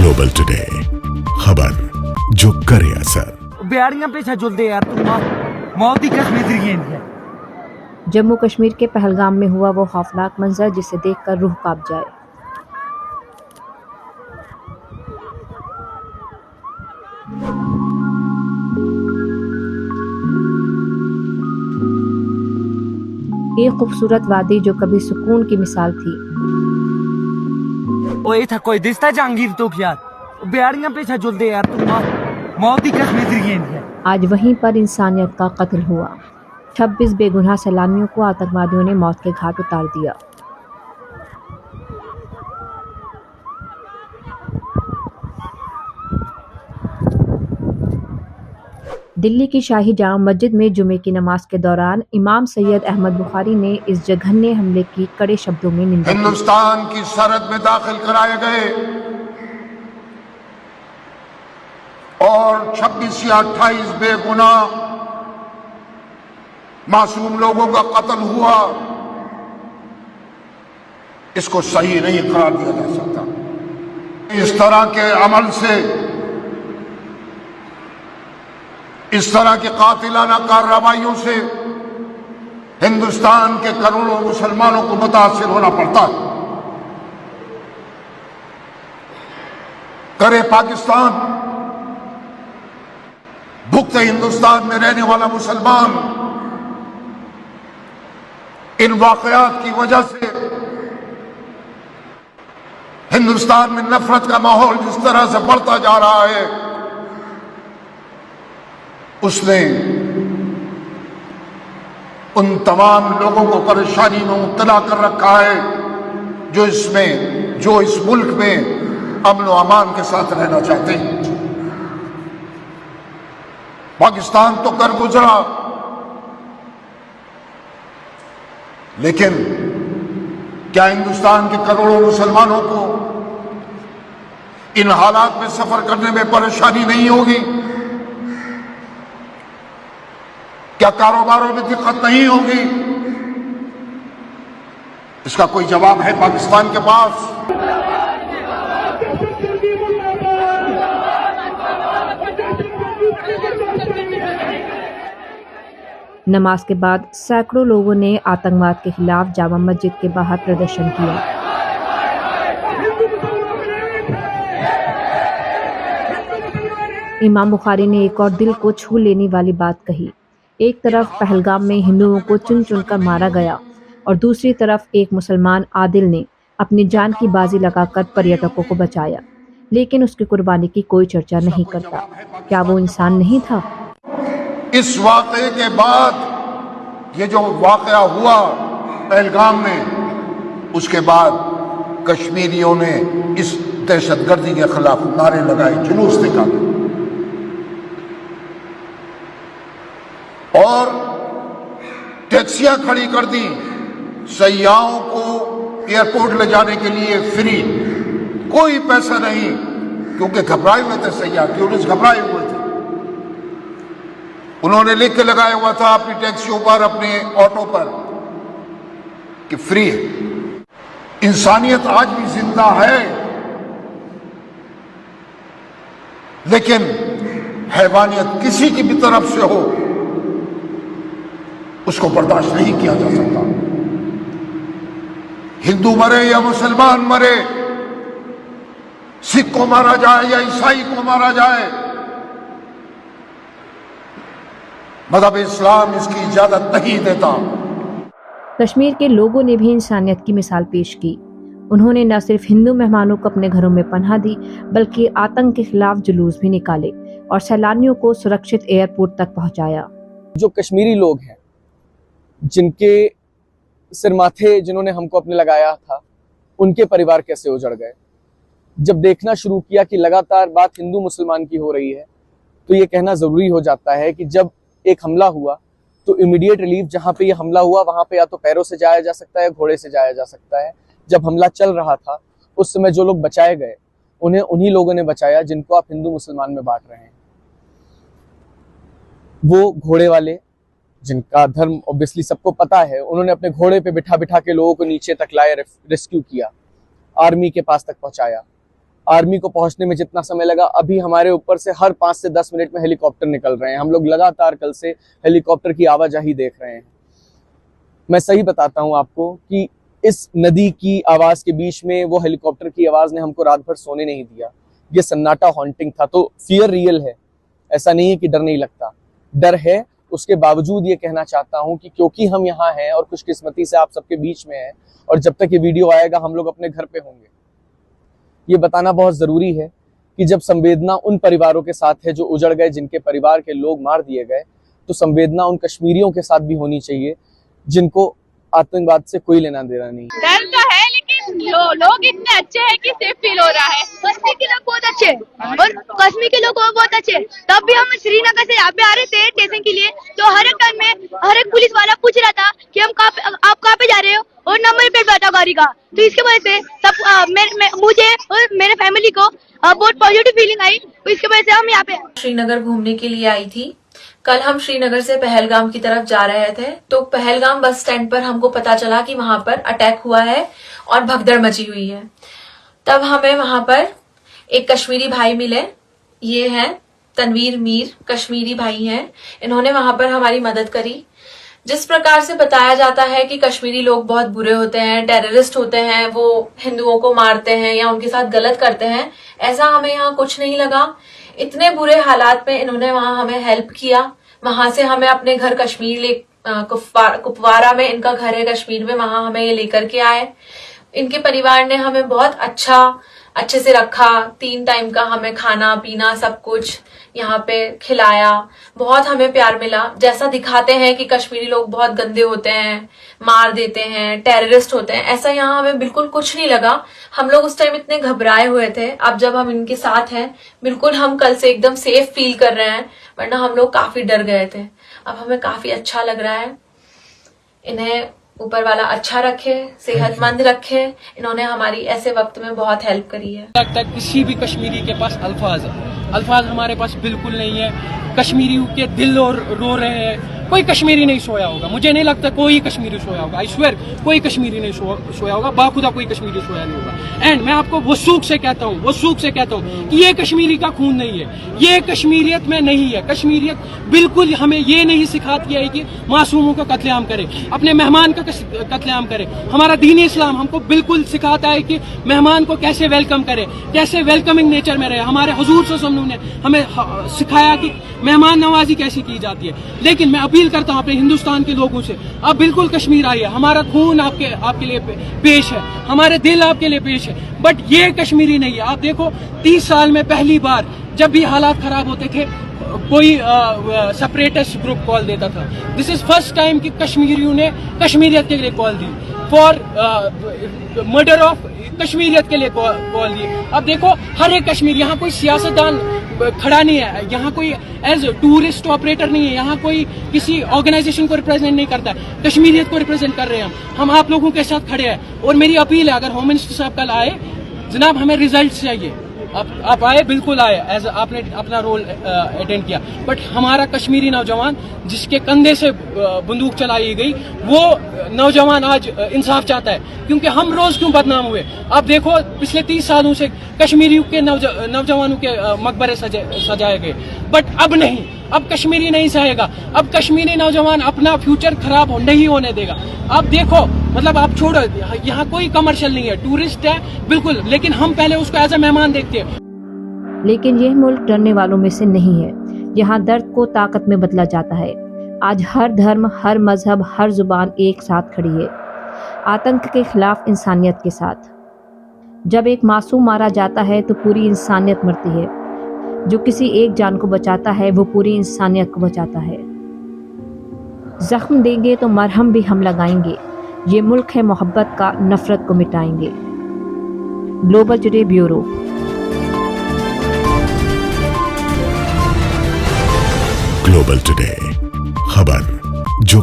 Global Today, खबर जो करे असर। बिहारियां पीछे जुलते यार, तुम मौत ही कश्मीर है। जम्मू कश्मीर के पहलगाम में हुआ वो खौफनाक मंजर जिसे देखकर रूह कांप जाए। एक खूबसूरत वादी जो कभी सुकून की मिसाल थी, ओए था कोई दिसता जहांगीर तो यार, बिहारियां पीछे जुलते यार, तुम मौत ही कश्मीर है। आज वहीं पर इंसानियत का कत्ल हुआ। 26 बेगुनाह सैलानियों को आतंकवादियों ने मौत के घाट उतार दिया। दिल्ली की शाही जामा मस्जिद में जुमे की नमाज के दौरान इमाम सैयद अहमद बुखारी ने इस जघन्य हमले की कड़े शब्दों में निंदा की। हिंदुस्तान की सरहद में दाखिल कराए गए और 26 या 28 बेगुनाह मासूम लोगों का कत्ल हुआ, इसको सही नहीं करार दिया जा सकता। इस तरह के अमल से, इस तरह की कातिलाना कार्रवाइयों से हिंदुस्तान के करोड़ों मुसलमानों को मुतासिर होना पड़ता है। करे पाकिस्तान, भुगते हिंदुस्तान में रहने वाला मुसलमान इन वाकयात की वजह से हिंदुस्तान में नफरत का माहौल जिस तरह से बढ़ता जा रहा है, उसने उन तमाम लोगों को परेशानी में मुब्तला कर रखा है जो इस मुल्क में अमन व अमान के साथ रहना चाहते हैं। पाकिस्तान तो कर गुजरा, लेकिन क्या हिंदुस्तान के करोड़ों मुसलमानों को इन हालात में सफर करने में परेशानी नहीं होगी? क्या कारोबारों में दिक्कत नहीं होगी? इसका कोई जवाब है पाकिस्तान के पास? नमाज के बाद सैकड़ों लोगों ने आतंकवाद के खिलाफ जामा मस्जिद के बाहर प्रदर्शन किया। इमाम बुखारी ने एक और दिल को छू लेने वाली बात कही। एक तरफ पहलगाम में हिंदुओं को चुन चुनकर मारा गया और दूसरी तरफ एक मुसलमान आदिल ने अपनी जान की बाजी लगाकर पर्यटकों को बचाया, लेकिन उसकी कुर्बानी की कोई चर्चा नहीं करता। क्या वो इंसान नहीं था? इस वाक़े के बाद, ये जो वाक़या हुआ पहलगाम में, उसके बाद कश्मीरियों ने इस दहशतगर्दी के खिलाफ नारे लगाए, जुलूस निकाले और टैक्सियां खड़ी कर दी। सयाहों को एयरपोर्ट ले जाने के लिए फ्री, कोई पैसा नहीं, क्योंकि घबराए हुए थे सयाह, टूरिस्ट घबराए हुए थे। उन्होंने लिख के लगाया हुआ था अपनी टैक्सियों पर, अपने ऑटो पर कि फ्री है। इंसानियत आज भी जिंदा है, लेकिन हैवानियत किसी की भी तरफ से हो, उसको बर्दाश्त नहीं किया जा सकता। हिंदू मरे या मुसलमान मरे, सिख को मारा जाए या ईसाई को मारा जाए, मज़हब इस्लाम इसकी इजाजत नहीं देता। कश्मीर के लोगों ने भी इंसानियत की मिसाल पेश की। उन्होंने न सिर्फ हिंदू मेहमानों को अपने घरों में पनाह दी, बल्कि आतंक के खिलाफ जुलूस भी निकाले और सैलानियों को सुरक्षित एयरपोर्ट तक पहुंचाया। जो कश्मीरी लोग हैं, जिनके सिर माथे जिन्होंने हमको अपने लगाया था, उनके परिवार कैसे उजड़ गए। जब देखना शुरू किया कि लगातार बात हिंदू मुसलमान की हो रही है, तो ये कहना ज़रूरी हो जाता है कि जब एक हमला हुआ तो इमीडिएट रिलीफ जहाँ पे ये हमला हुआ वहाँ पे या तो पैरों से जाया जा सकता है, घोड़े से जाया जा सकता है। जब हमला चल रहा था उस समय जो लोग बचाए गए, उन्हें उन्हीं लोगों ने बचाया जिनको आप हिंदू मुसलमान में बांट रहे हैं। वो घोड़े वाले, जिनका धर्म ऑब्वियसली सबको पता है, उन्होंने अपने घोड़े पे बिठा बिठा के लोगों को नीचे तक लाए, रेस्क्यू किया, आर्मी के पास तक पहुंचाया। आर्मी को पहुंचने में जितना समय लगा, अभी हमारे ऊपर से हर 5 से 10 मिनट में हेलीकॉप्टर निकल रहे हैं। हम लोग लगातार कल से हेलीकॉप्टर की आवाजाही देख रहे हैं। मैं सही बताता हूं आपको कि इस नदी की आवाज के बीच में वो हेलीकॉप्टर की आवाज ने हमको रात भर सोने नहीं दिया। ये सन्नाटा हॉन्टिंग था। तो फियर रियल है, ऐसा नहीं है कि डर नहीं लगता, डर है। उसके बावजूद ये कहना चाहता हूं कि क्योंकि हम यहाँ हैं और खुशकिस्मती से आप सबके बीच में हैं, और जब तक ये वीडियो आएगा हम लोग अपने घर पे होंगे, ये बताना बहुत जरूरी है कि जब संवेदना उन परिवारों के साथ है जो उजड़ गए, जिनके परिवार के लोग मार दिए गए, तो संवेदना उन कश्मीरियों के साथ भी होनी चाहिए जिनको आतंकवाद से कोई लेना देना नहीं। डर तो है, लेकिन लोग इतने अच्छे हैं कि सेफ फील हो रहा है। कश्मीर के लोग बहुत अच्छे हैं और कश्मीर के लोग बहुत अच्छे हैं। तब भी हम श्रीनगर से यहाँ पे आ रहे थे स्टेशन के लिए, तो हर एक टाइम में हर एक पुलिस वाला पूछ रहा था कि आप कहाँ पे जा रहे हो और नंबर प्लेट बैठा गाड़ी का। तो इसके वजह से सब मुझे और मेरे फैमिली को बहुत पॉजिटिव फीलिंग आई। तो इसके वजह से हम यहाँ पे श्रीनगर घूमने के लिए आई थी। कल हम श्रीनगर से पहलगाम की तरफ जा रहे थे, तो पहलगाम बस स्टैंड पर हमको पता चला कि वहां पर अटैक हुआ है और भगदड़ मची हुई है। तब हमें वहां पर एक कश्मीरी भाई मिले, ये हैं तनवीर मीर, कश्मीरी भाई हैं। इन्होंने वहां पर हमारी मदद करी। जिस प्रकार से बताया जाता है कि कश्मीरी लोग बहुत बुरे होते हैं, टेररिस्ट होते हैं, वो हिंदुओं को मारते हैं या उनके साथ गलत करते हैं, ऐसा हमें यहाँ कुछ नहीं लगा। इतने बुरे हालात में इन्होंने वहां हमें हेल्प किया। वहां से हमें अपने घर कश्मीर कुपवारा में इनका घर है कश्मीर में, वहां हमें ये लेकर के आए। इनके परिवार ने हमें बहुत अच्छे से रखा। 3 टाइम का हमें खाना पीना सब कुछ यहाँ पे खिलाया। बहुत हमें प्यार मिला। जैसा दिखाते हैं कि कश्मीरी लोग बहुत गंदे होते हैं, मार देते हैं, टेररिस्ट होते हैं, ऐसा यहाँ हमें बिल्कुल कुछ नहीं लगा। हम लोग उस टाइम इतने घबराए हुए थे। अब जब हम इनके साथ हैं, बिल्कुल हम कल से एकदम सेफ फील कर रहे हैं, वरना हम लोग काफी डर गए थे। अब हमें काफी अच्छा लग रहा है। इन्हें ऊपर वाला अच्छा रखे, सेहतमंद रखे। इन्होंने हमारी ऐसे वक्त में बहुत हेल्प करी है। लगता है किसी भी कश्मीरी के पास अल्फाज हमारे पास बिल्कुल नहीं है। कश्मीरियों के दिल और रो रहे हैं। कोई कश्मीरी नहीं सोया होगा, मुझे नहीं लगता कोई कश्मीरी सोया होगा। आई स्वेयर कोई कश्मीरी नहीं सोया होगा, बाखुदा कोई कश्मीरी सोया नहीं होगा। एंड मैं आपको वसूख से कहता हूँ कि ये कश्मीरी का खून नहीं है, ये कश्मीरियत में नहीं है। कश्मीरियत बिल्कुल हमें ये नहीं सिखाती है कि मासूमों का कत्लेआम करे, अपने मेहमान का कत्लेआम करे। हमारा दीन इस्लाम हमको बिल्कुल सिखाता है कि मेहमान को कैसे वेलकम करे, कैसे वेलकमिंग नेचर में रहे। हमारे हुजूर सल्लल्लाहु अलैहि वसल्लम ने हमें सिखाया कि मेहमान नवाजी कैसी की जाती है। लेकिन मैं अपील करता हूँ अपने हिंदुस्तान के लोगों से, आप बिल्कुल कश्मीर आइए। हमारा खून आपके लिए पेश है, हमारे दिल आपके लिए पेश है, बट ये कश्मीरी नहीं है। आप देखो 30 साल में पहली बार जब भी हालात खराब होते थे, कोई सेपरेटिस्ट ग्रुप कॉल देता था। दिस इज फर्स्ट टाइम कि कश्मीरियों ने कश्मीरियत के लिए कॉल दी, फॉर मर्डर ऑफ कश्मीरियत के लिए कॉल दी। अब देखो हर एक कश्मीर, यहाँ कोई सियासतदान खड़ा नहीं है, यहाँ कोई एज टूरिस्ट ऑपरेटर नहीं है, यहाँ कोई किसी ऑर्गेनाइजेशन को रिप्रेजेंट नहीं करता है, कश्मीरियत को रिप्रेजेंट कर रहे हैं हम आप लोगों के साथ खड़े हैं। और मेरी अपील है, अगर होम मिनिस्टर साहब कल आए, जनाब हमें रिजल्ट चाहिए। आप आए, बिल्कुल आए, एज आपने अपना रोल अटेंड किया, बट हमारा कश्मीरी नौजवान जिसके कंधे से बंदूक चलाई गई, वो नौजवान आज इंसाफ चाहता है। क्योंकि हम रोज क्यों बदनाम हुए? आप देखो पिछले 30 सालों से कश्मीरियों के नौजवानों के मकबरे सजाए गए, बट अब नहीं, अब कश्मीरी नहीं सहेगा। अब कश्मीरी नौजवान अपना फ्यूचर खराब नहीं होने देगा। आप देखो, मतलब आप छोड़ो, यहाँ कोई कमर्शियल नहीं है, टूरिस्ट है बिल्कुल, लेकिन हम पहले उसको एज ए मेहमान देखते हैं। लेकिन यह मुल्क डरने वालों में से नहीं है। यहाँ दर्द को ताकत में बदला जाता है। आज हर धर्म, हर मजहब, हर जुबान एक साथ खड़ी है, आतंक के खिलाफ इंसानियत के साथ। जब एक मासूम मारा जाता है तो पूरी इंसानियत मरती है। जो किसी एक जान को बचाता है वो पूरी इंसानियत को बचाता है। जख्म देंगे तो मरहम भी हम लगाएंगे। ये मुल्क है मोहब्बत का, नफरत को मिटाएंगे। Global Today bureau. Global Today, खबर जो